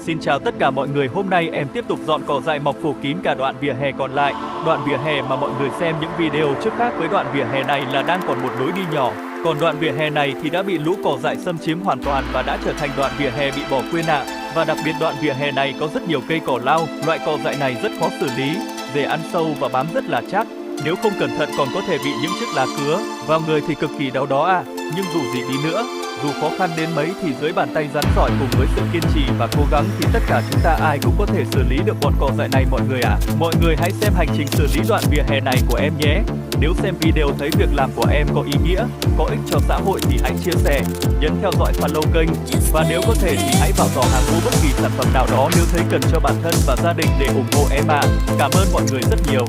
Xin chào tất cả mọi người, hôm nay em tiếp tục dọn cỏ dại mọc phủ kín cả đoạn vỉa hè còn lại. Đoạn vỉa hè mà mọi người xem những video trước khác với đoạn vỉa hè này là đang còn một lối đi nhỏ. Còn đoạn vỉa hè này thì đã bị lũ cỏ dại xâm chiếm hoàn toàn và đã trở thành đoạn vỉa hè bị bỏ quên ạ. Và đặc biệt đoạn vỉa hè này có rất nhiều cây cỏ lau, loại cỏ dại này rất khó xử lý, dễ ăn sâu và bám rất là chắc. Nếu không cẩn thận còn có thể bị những chiếc lá cứa vào người thì cực kỳ đau đó ạ. Nhưng dù gì đi nữa, dù khó khăn đến mấy thì dưới bàn tay rắn giỏi cùng với sự kiên trì và cố gắng thì tất cả chúng ta ai cũng có thể xử lý được bọn cỏ dại này mọi người ạ. Mọi người hãy xem hành trình xử lý đoạn vỉa hè này của em nhé. Nếu xem video thấy việc làm của em có ý nghĩa, có ích cho xã hội thì hãy chia sẻ, nhấn theo dõi follow kênh. Và nếu có thể thì hãy vào giỏ hàng mua bất kỳ sản phẩm nào đó nếu thấy cần cho bản thân và gia đình để ủng hộ em ạ. Cảm ơn mọi người rất nhiều.